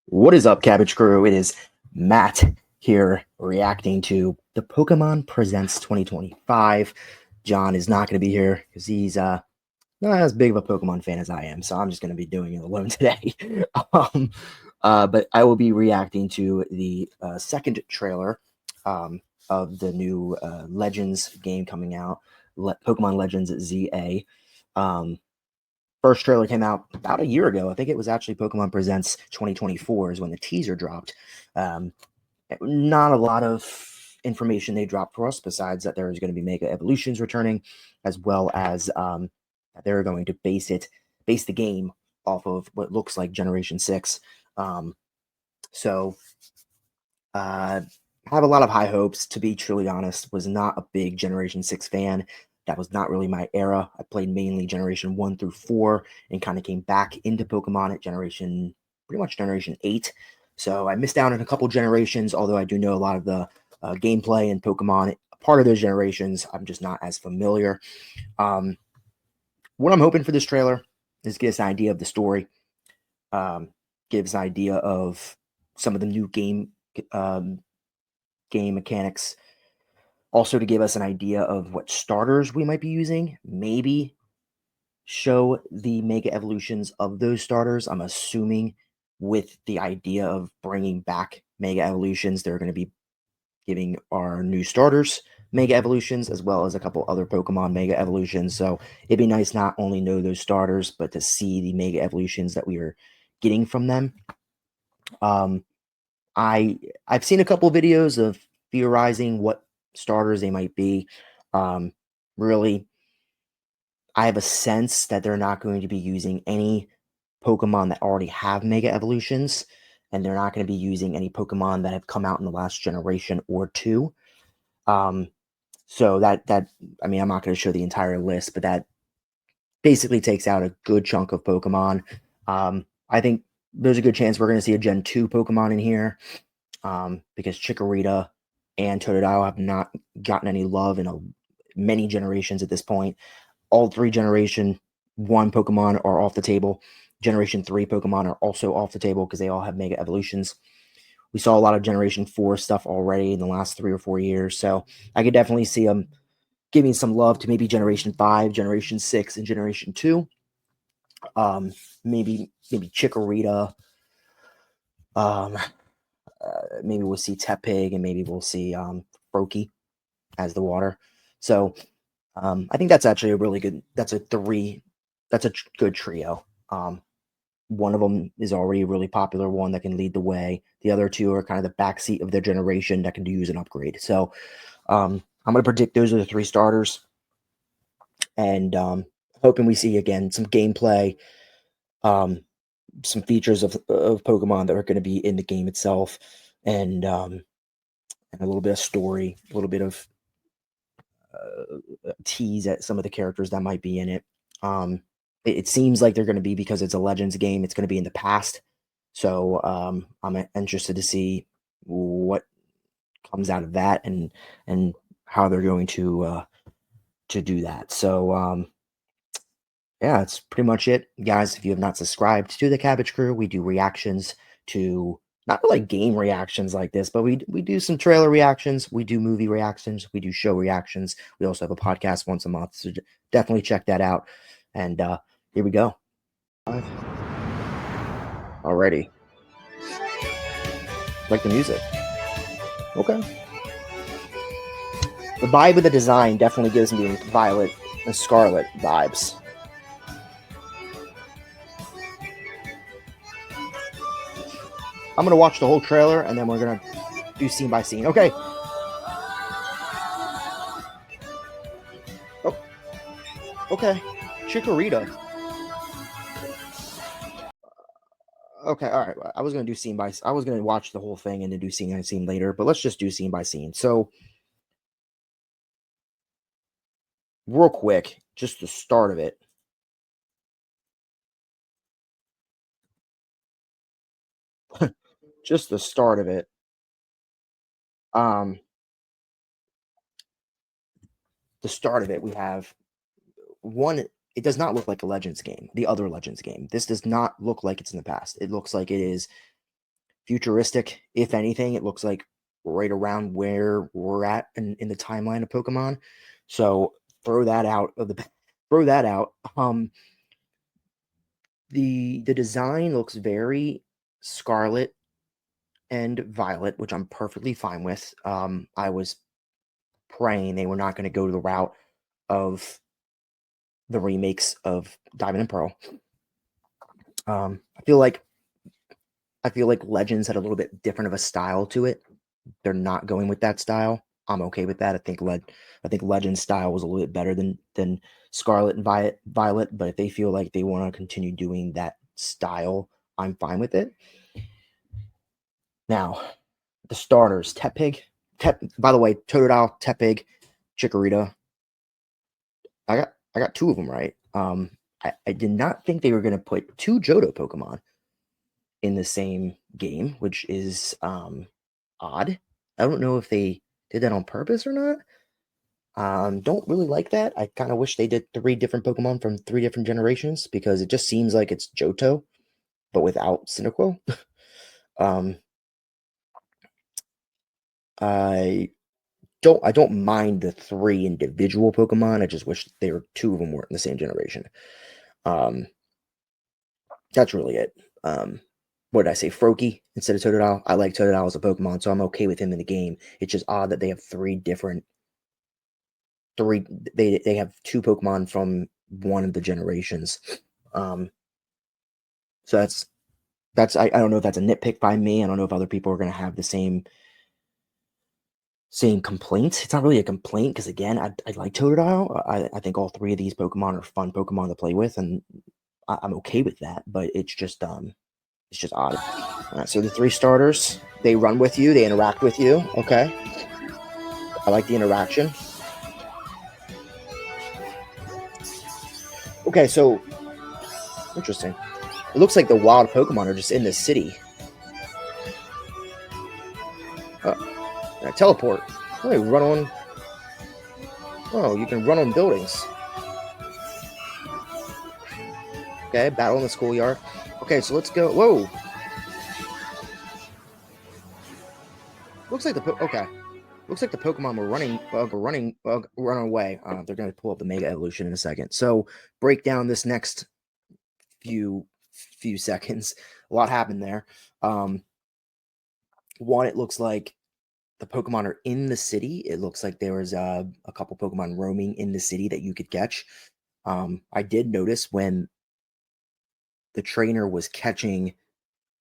What is up, Cabbage Crew? It is Matt here reacting to the Pokemon Presents 2025. John is not going to be here because he's not as big of a Pokemon fan as I am, so I'm just going to be doing it alone today. um, but I will be reacting to the second trailer of the new Legends game coming out, Pokemon Legends ZA. First trailer came out about a year ago. I think it was actually Pokemon Presents 2024 is when the teaser dropped. Um, not a lot of information they dropped for us besides that there is going to be Mega Evolutions returning, as well as they're going to base the game off of what looks like Generation 6. So have a lot of high hopes. To be truly honest, was not a big Generation 6 fan. That was not really my era. I played mainly Generation 1 through 4 and kind of came back into Pokemon at pretty much Generation 8. So I missed out on a couple generations, although I do know a lot of the gameplay and Pokemon part of those generations. I'm just not as familiar. What I'm hoping for this trailer is get us an idea of the story, gives an idea of some of the new game mechanics, also to give us an idea of what starters we might be using, maybe show the Mega Evolutions of those starters. I'm assuming with the idea of bringing back Mega Evolutions, they're going to be giving our new starters Mega Evolutions, as well as a couple other Pokemon Mega Evolutions. So it'd be nice not only know those starters, but to see the Mega Evolutions that we are getting from them. I've seen a couple videos of theorizing what starters they might be. Really, I have a sense that they're not going to be using any Pokemon that already have Mega Evolutions, and they're not going to be using any Pokemon that have come out in the last generation or two. So that I mean, I'm not going to show the entire list, but that basically takes out a good chunk of Pokemon. I think there's a good chance we're going to see a Gen 2 Pokemon in here, because Chikorita and Totodile have not gotten any love in many generations at this point. All three Generation 1 Pokemon are off the table. Generation 3 Pokemon are also off the table because they all have Mega Evolutions. We saw a lot of Generation 4 stuff already in the last 3 or 4 years, so I could definitely see them giving some love to maybe Generation 5, Generation 6, and Generation 2. Maybe Chikorita. Maybe we'll see Tepig, and maybe we'll see Froakie as the water. So I think that's actually a really good. That's a good trio. One of them is already a really popular one that can lead the way. The other two are kind of the backseat of their generation that can use an upgrade. So I'm going to predict those are the three starters, and hoping we see again some gameplay, some features of Pokemon that are going to be in the game itself, and a little bit of story, a little bit of tease at some of the characters that might be in it. It seems like they're going to be, because it's a Legends game, it's going to be in the past. So I'm interested to see what comes out of that, and how they're going to do that. So yeah, that's pretty much it, guys. If you have not subscribed to the Cabbage Crew, we do reactions to not like game reactions like this, but we do some trailer reactions, we do movie reactions, we do show reactions. We also have a podcast once a month, so definitely check that out. And here we go. Already like the music. Okay. The vibe of the design definitely gives me Violet and Scarlet vibes. I'm gonna watch the whole trailer and then we're gonna do scene by scene. Okay. Oh, okay. Chikorita. Okay, all right. I was gonna do scene by. I was gonna watch the whole thing and then do scene by scene later, but let's just do scene by scene. So, real quick, just the start of it. Just the start of it. Um, the start of it, we have one. It does not look like a Legends game. The other Legends game. This does not look like it's in the past. It looks like it is futuristic. If anything, it looks like right around where we're at in the timeline of Pokemon. So throw that out of the throw that out. The design looks very Scarlet and Violet, which I'm perfectly fine with. I was praying they were not going to go to the route of the remakes of Diamond and Pearl. I feel like Legends had a little bit different of a style to it. They're not going with that style. I'm okay with that. I think Legends style was a little bit better than Scarlet and Violet. But if they feel like they want to continue doing that style, I'm fine with it. Now, the starters: Tepig. By the way, Totodile, Tepig, Chikorita. I got two of them right. I did not think they were going to put two Johto Pokemon in the same game, which is odd. I don't know if they did that on purpose or not. Don't really like that. I kind of wish they did 3 different Pokemon from 3 different generations because it just seems like it's Johto, but without Cyndaquil. um, I don't mind the 3 individual Pokemon. I just wish they were 2 of them weren't in the same generation. Um, that's really it. What did I say? Froakie instead of Totodile. I like Totodile as a Pokemon, so I'm okay with him in the game. It's just odd that they have 3 different they have 2 Pokemon from one of the generations. So I don't know if that's a nitpick by me. I don't know if other people are going to have the same complaints. It's not really a complaint because again, I like Totodile. I think all 3 of these Pokemon are fun Pokemon to play with, and I'm okay with that. But it's just odd. So the 3 starters, they run with you, they interact with you. Okay, I like the interaction. Okay, so interesting. It looks like the wild Pokemon are just in the city. Teleport. Oh, you run on. Oh, you can run on buildings. Okay, battle in the schoolyard. Okay, so let's go. Whoa. Looks like Looks like the Pokemon were run away. They're going to pull up the Mega Evolution in a second. So break down this next few seconds. A lot happened there. One, it looks like the Pokemon are in the city. It looks like there was a couple Pokemon roaming in the city that you could catch. I did notice when the trainer was catching,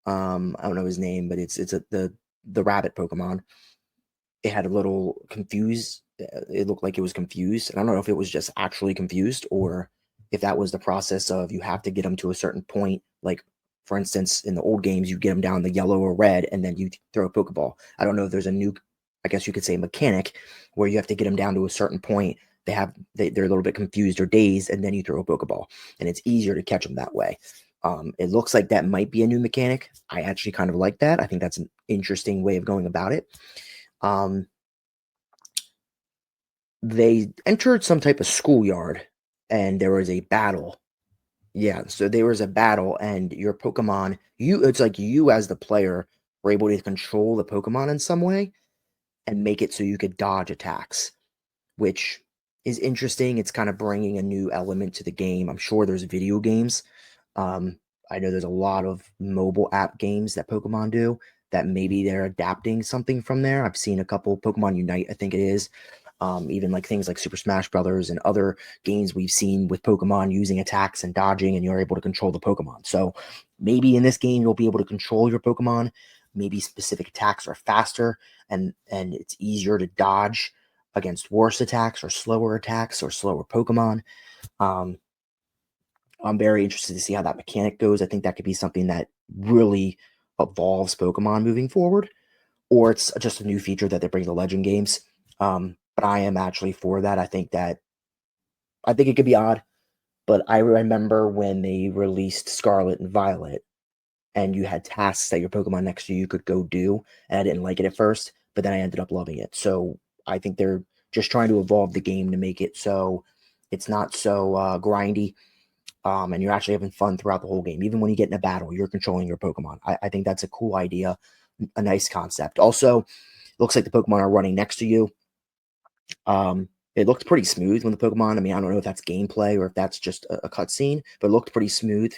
I don't know his name, but it's the rabbit Pokemon. It had a little confused. It looked like it was confused. And I don't know if it was just actually confused or if that was the process of you have to get them to a certain point. Like, for instance, in the old games, you get them down the yellow or red, and then you throw a Pokeball. I don't know if there's a new, I guess you could say, mechanic where you have to get them down to a certain point. They're a little bit confused or dazed, and then you throw a Pokeball, and it's easier to catch them that way. It looks like that might be a new mechanic. I actually kind of like that. I think that's an interesting way of going about it. They entered some type of schoolyard and there was a battle. Yeah, so there was a battle and your Pokemon, it's like you as the player were able to control the Pokemon in some way and make it so you could dodge attacks, which is interesting. It's kind of bringing a new element to the game. I'm sure there's video games. I know there's a lot of mobile app games that Pokemon do that maybe they're adapting something from there. I've seen a couple Pokemon Unite, I think it is. Even like things like Super Smash Brothers and other games we've seen with Pokemon using attacks and dodging, and you're able to control the Pokemon. So maybe in this game you'll be able to control your Pokemon. Maybe specific attacks are faster and it's easier to dodge against worse attacks or slower Pokemon. I'm very interested to see how that mechanic goes. I think that could be something that really evolves Pokemon moving forward, or it's just a new feature that they bring to Legend games. But I am actually for that. I think it could be odd, but I remember when they released Scarlet and Violet, and you had tasks that your Pokemon next to you could go do, and I didn't like it at first, but then I ended up loving it. So I think they're just trying to evolve the game to make it so it's not so grindy. And you're actually having fun throughout the whole game. Even when you get in a battle, you're controlling your Pokemon. I think that's a cool idea. a nice concept. Also, looks like the Pokemon are running next to you. It looked pretty smooth when the Pokemon, I mean, I don't know if that's gameplay or if that's just a cutscene, but it looked pretty smooth.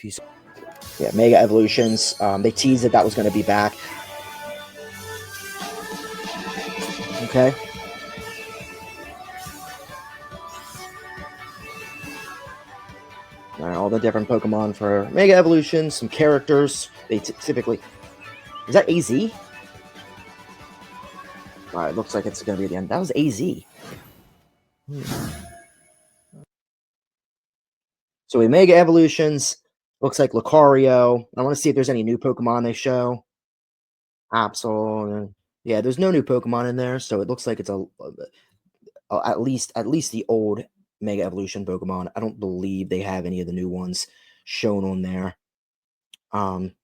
Yeah, Mega Evolutions. They teased that was going to be back. Okay. All the different Pokemon for Mega Evolutions, some characters. They typically... Is that AZ? It looks like it's going to be at the end. That was AZ. So we Mega Evolutions. Looks like Lucario. I want to see if there's any new Pokemon they show. Absol. Yeah, there's no new Pokemon in there, so it looks like it's at least the old Mega Evolution Pokemon. I don't believe they have any of the new ones shown on there. I'm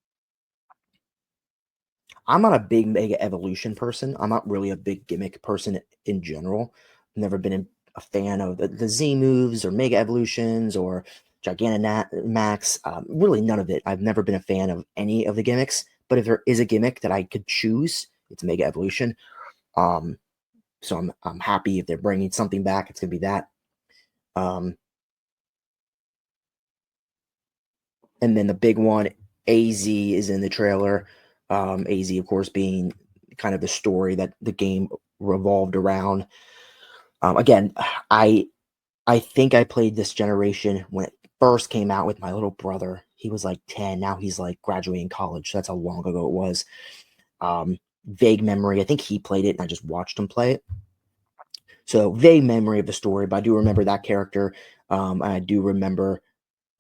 not a big Mega Evolution person. I'm not really a big gimmick person in general. I've never been a fan of the Z moves or Mega Evolutions or Gigantamax. Really none of it. I've never been a fan of any of the gimmicks. But if there is a gimmick that I could choose, it's Mega Evolution. So I'm happy if they're bringing something back. It's gonna be that. And then the big one, AZ, is in the trailer. AZ, of course, being kind of the story that the game revolved around. Again, I think I played this generation when it first came out with my little brother. He was like 10. Now he's like graduating college. So that's how long ago it was. Vague memory. I think he played it and I just watched him play it. So vague memory of the story, but I do remember that character. I do remember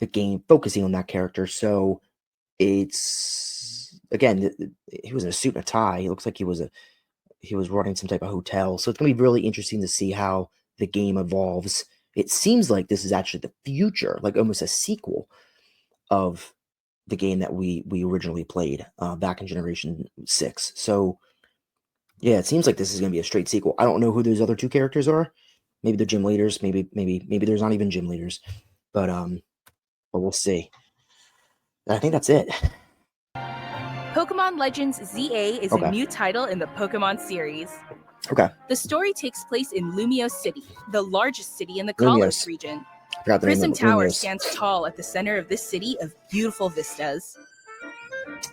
the game focusing on that character. So it's, again, he was in a suit and a tie. He looks like he was running some type of hotel. So it's going to be really interesting to see how the game evolves. It seems like this is actually the future, like almost a sequel of the game that we originally played back in Generation 6. So yeah, it seems like this is going to be a straight sequel. I don't know who those other two characters are. Maybe they're gym leaders. Maybe there's not even gym leaders. But we'll see. I think that's it. Pokemon Legends ZA is a new title in the Pokemon series. Okay. The story takes place in Lumiose City, the largest city in the Kalos region. Prism Tower stands tall at the center of this city of beautiful vistas.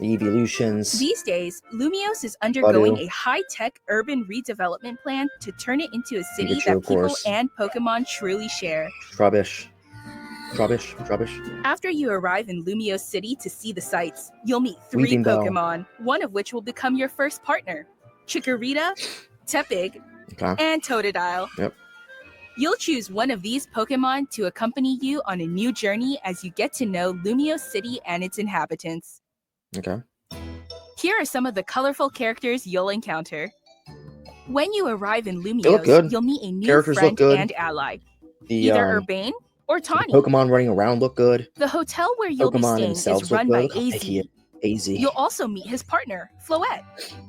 Evolutions. These days, Lumiose is undergoing a high-tech urban redevelopment plan to turn it into a city that people and Pokemon truly share. Trubbish. After you arrive in Lumiose City to see the sights, you'll meet 3 Pokemon, one of which will become your first partner. Chikorita, Tepig, and Totodile. Yep. You'll choose one of these Pokemon to accompany you on a new journey as you get to know Lumiose City and its inhabitants. Okay. Here are some of the colorful characters you'll encounter. When you arrive in Lumiose, you'll meet a new friend and ally. Either Urbane or Tawny. The Pokemon running around look good. The hotel where you'll be staying is run by AZ. You'll also meet his partner, Floette.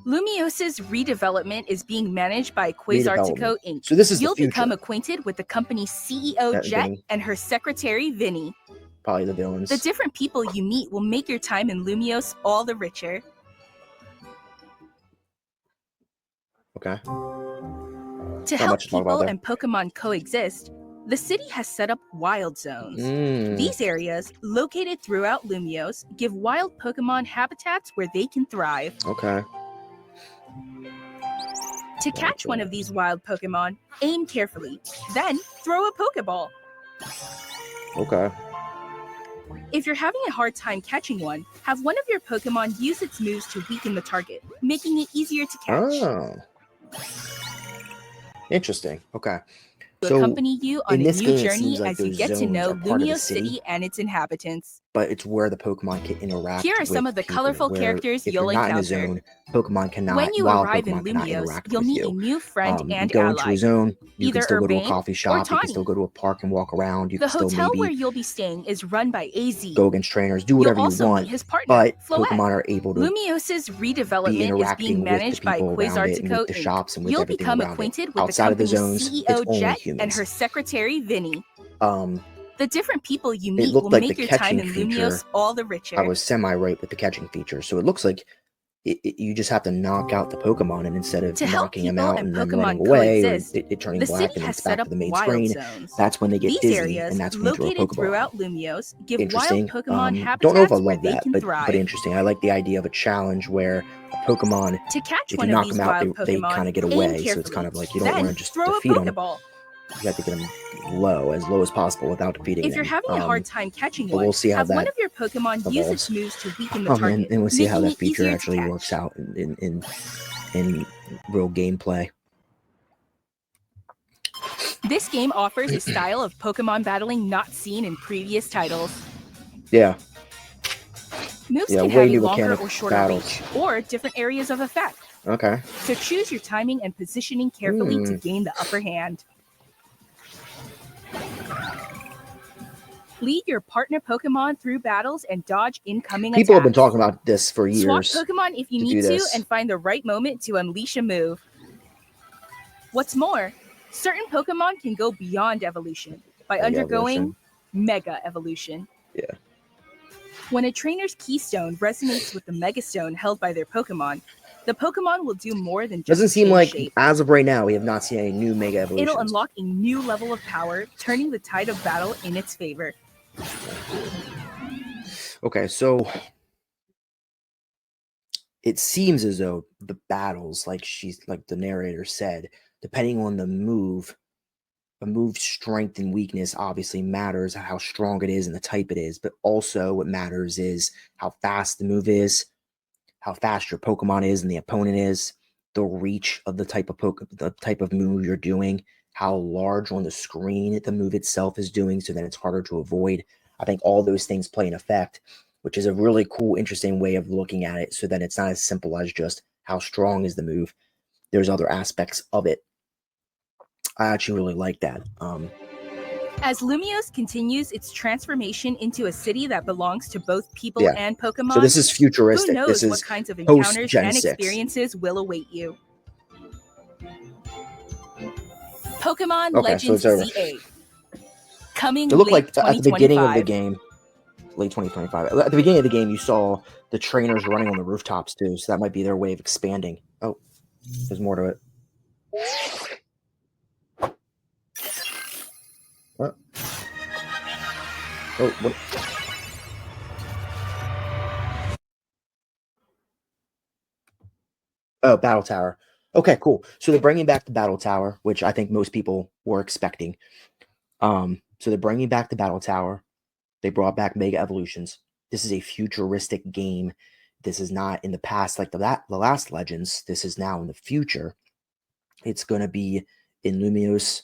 Lumiose's redevelopment is being managed by Quasartico Inc. So this is You'll become acquainted with the company's CEO, Jet, and her secretary, Vinny. Probably the villains. The different people you meet will make your time in Lumiose all the richer. Okay. To help people and Pokemon coexist, the city has set up wild zones. These areas, located throughout Lumiose, give wild Pokemon habitats where they can thrive. Okay. To catch one of these wild Pokemon, aim carefully, then throw a Pokeball. Okay. If you're having a hard time catching one, have one of your Pokemon use its moves to weaken the target, making it easier to catch. Oh. Interesting. Okay. To accompany you on a new journey as you get to know Lumiose City and its inhabitants. But it's where the Pokemon can interact. Here are some of the colorful characters you'll encounter. If you're not in a zone, Pokemon cannot. When you arrive in Lumiose, you'll meet a new friend and ally. You go into a zone, you can still go to a Urbane coffee shop, you can still go to a park and walk around. You the can still hotel where you'll be staying is run by AZ. Go against trainers, do whatever you want. His partner, but Floette. Pokemon are able to Lumiose's redevelopment is being managed by Quasartico the shops and with You'll everything become around acquainted it. with Outside the of the company's zones, CEO Jet humans. and her secretary Vinny. The different people you meet will make your time in Lumiose all the richer. I was semi-right with the catching feature, so it looks like you just have to knock out the Pokemon, and instead of To help knocking them people out and and then running Pokemon away or coexist, it turning the black city and then has it's set back up to the main wild screen, zones. that's when they get These dizzy areas, and that's when you throw a located Pokeball out. throughout Lumios, give wild Interesting. Pokemon Don't know if I habitats where love they that, can but thrive. interesting. I like the idea of a challenge where a Pokemon, To catch if one you of knock these them out, wild they kind Pokemon, of get aim away. So it's carefully. kind of like you don't want Then to just throw a defeat them. Pokeball. You have to get them as low as possible without defeating If them. you're having a hard time catching But one, we'll see how have one that of your Pokemon use its evolves. moves to weaken the target, And we'll see how making that it feature easier actually to works catch. out in real gameplay. This game offers a style of Pokemon battling not seen in previous titles. Yeah. Moves Yeah, can way have a new longer mechanic or shorter battles. reach, or different areas of effect. Okay. So choose your timing and positioning carefully to gain the upper hand. Lead your partner Pokemon through battles and dodge incoming attacks. People have been talking about this for years. Swap Pokemon if you need to and find the right moment to unleash a move. What's more, certain Pokemon can go beyond evolution by undergoing Mega Evolution. Yeah. When a trainer's Keystone resonates with the Mega Stone held by their Pokemon, the Pokemon will do more than just Doesn't seem like, shape. as of right now, we have not seen any new Mega Evolutions. It'll unlock a new level of power, turning the tide of battle in its favor. Okay, so it seems as though the battles, like the narrator said, depending on the move, a move's strength and weakness obviously matters, how strong it is and the type it is, but also what matters is how fast the move is, how fast your Pokemon is and the opponent is, the reach of the type of move you're doing, how large on the screen the move itself is doing, so that it's harder to avoid. I think all those things play an effect, which is a really cool, interesting way of looking at it, so that it's not as simple as just how strong is the move. There's other aspects of it. I actually really like that. As Lumios continues its transformation into a city that belongs to both people and Pokemon, so this is futuristic. Who knows this is what kinds of encounters Gen and 6. experiences will await you. Pokemon Legends ZA. Coming it looked late like 2025. at the beginning of the game, late 2025. At the beginning of the game, you saw the trainers running on the rooftops too, so that might be their way of expanding. Oh, there's more to it. What? Oh, what? Oh, Battle Tower. Okay, cool. So they're bringing back the Battle Tower, which I think most people were expecting. So they're bringing back the Battle Tower. They brought back Mega Evolutions. This is a futuristic game. This is not in the past like the last Legends. This is now in the future. It's going to be in Lumios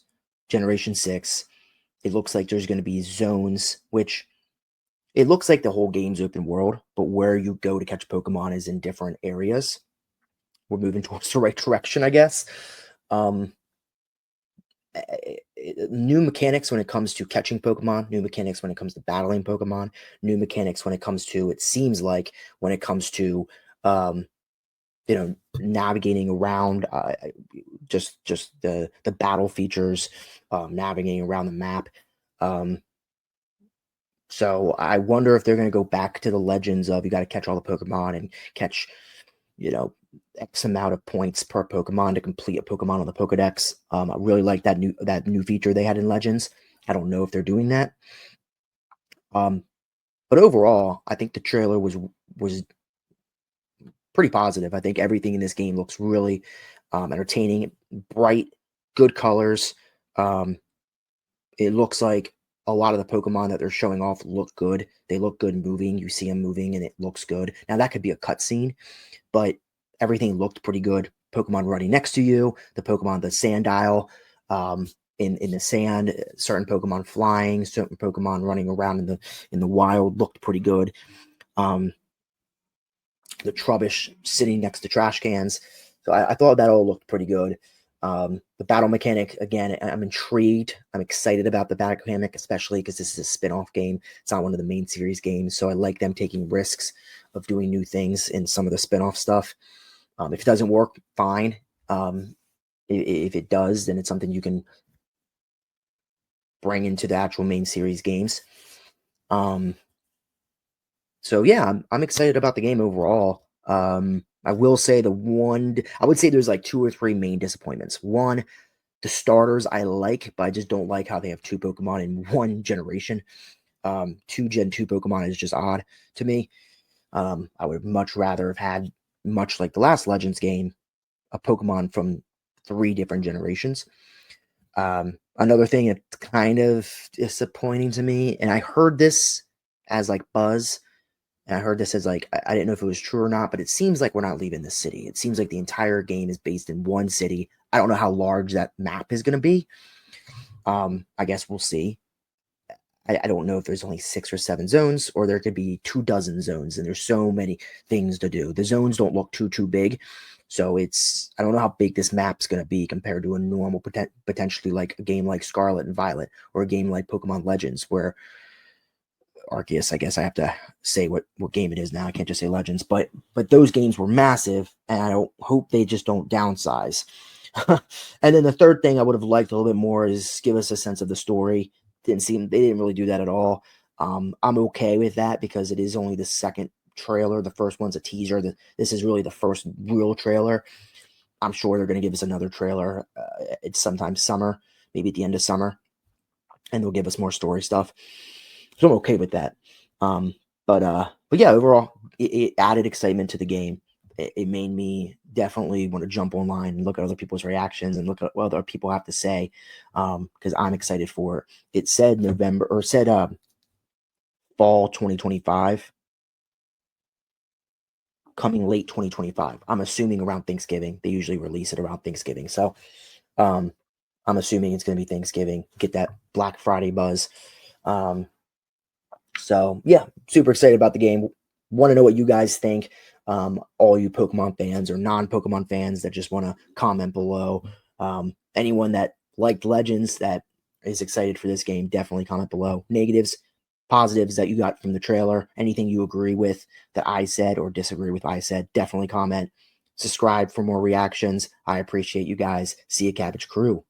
Generation 6. It looks like there's going to be zones, which it looks like the whole game's open world, but where you go to catch Pokemon is in different areas. We're moving towards the right direction, I guess. New mechanics when it comes to catching Pokemon, new mechanics when it comes to battling Pokemon, new mechanics when it comes to, it seems like, when it comes to, navigating around, just the battle features, navigating around the map. So I wonder if they're going to go back to the legends of you got to catch all the Pokemon and catch, X amount of points per Pokemon to complete a Pokemon on the Pokedex. I really like that new feature they had in Legends. I don't know if they're doing that. But overall, I think the trailer was pretty positive. I think everything in this game looks really entertaining, bright, good colors. It looks like a lot of the Pokemon that they're showing off look good. They look good moving. You see them moving and it looks good. Now that could be a cutscene, but everything looked pretty good. Pokemon running next to you, the Pokemon, the Sandile, in the sand, certain Pokemon flying, certain Pokemon running around in the wild looked pretty good. The Trubbish sitting next to trash cans. So I thought that all looked pretty good. The battle mechanic, again, I'm intrigued. I'm excited about the battle mechanic, especially because this is a spin-off game. It's not one of the main series games, so I like them taking risks of doing new things in some of the spin-off stuff. If it doesn't work, fine. If it does, then it's something you can bring into the actual main series games. So yeah, I'm excited about the game overall. I I will say I would say there's like 2 or 3 main disappointments. One, the starters I like, but I just don't like how they have 2 Pokemon in one generation. 2 Gen 2 Pokemon is just odd to me. I would much rather have had, much like the last Legends game, a Pokemon from 3 different generations. Another thing that's kind of disappointing to me, and I heard this as like buzz, and I heard this as like, I didn't know if it was true or not, but it seems like we're not leaving the city. It seems like the entire game is based in one city. I don't know how large that map is going to be. I guess we'll see. I don't know if there's only 6 or 7 zones, or there could be 24 zones, and there's so many things to do. The zones don't look too big, so I don't know how big this map's going to be compared to a normal, potentially like a game like Scarlet and Violet, or a game like Pokemon Legends, where Arceus, I guess I have to say what game it is now. I can't just say Legends, but those games were massive, and I don't hope they just don't downsize. And then the third thing I would have liked a little bit more is give us a sense of the story. They didn't really do that at all. I'm okay with that because it is only the second trailer. The first one's a teaser. This is really the first real trailer. I'm sure they're going to give us another trailer. It's sometime summer, maybe at the end of summer, and they'll give us more story stuff. So I'm okay with that. But yeah, overall, it added excitement to the game. It made me definitely want to jump online and look at other people's reactions and look at what other people have to say, because I'm excited for it. It said fall 2025, coming late 2025. I'm assuming around Thanksgiving. They usually release it around Thanksgiving. So I'm assuming it's going to be Thanksgiving. Get that Black Friday buzz. So yeah, super excited about the game. Want to know what you guys think. All you Pokemon fans or non-Pokemon fans that just want to comment below. Anyone that liked Legends that is excited for this game, definitely comment below. Negatives, positives that you got from the trailer, anything you agree with that I said or disagree with I said, definitely comment. Subscribe for more reactions. I appreciate you guys. See you, Cabbage Crew.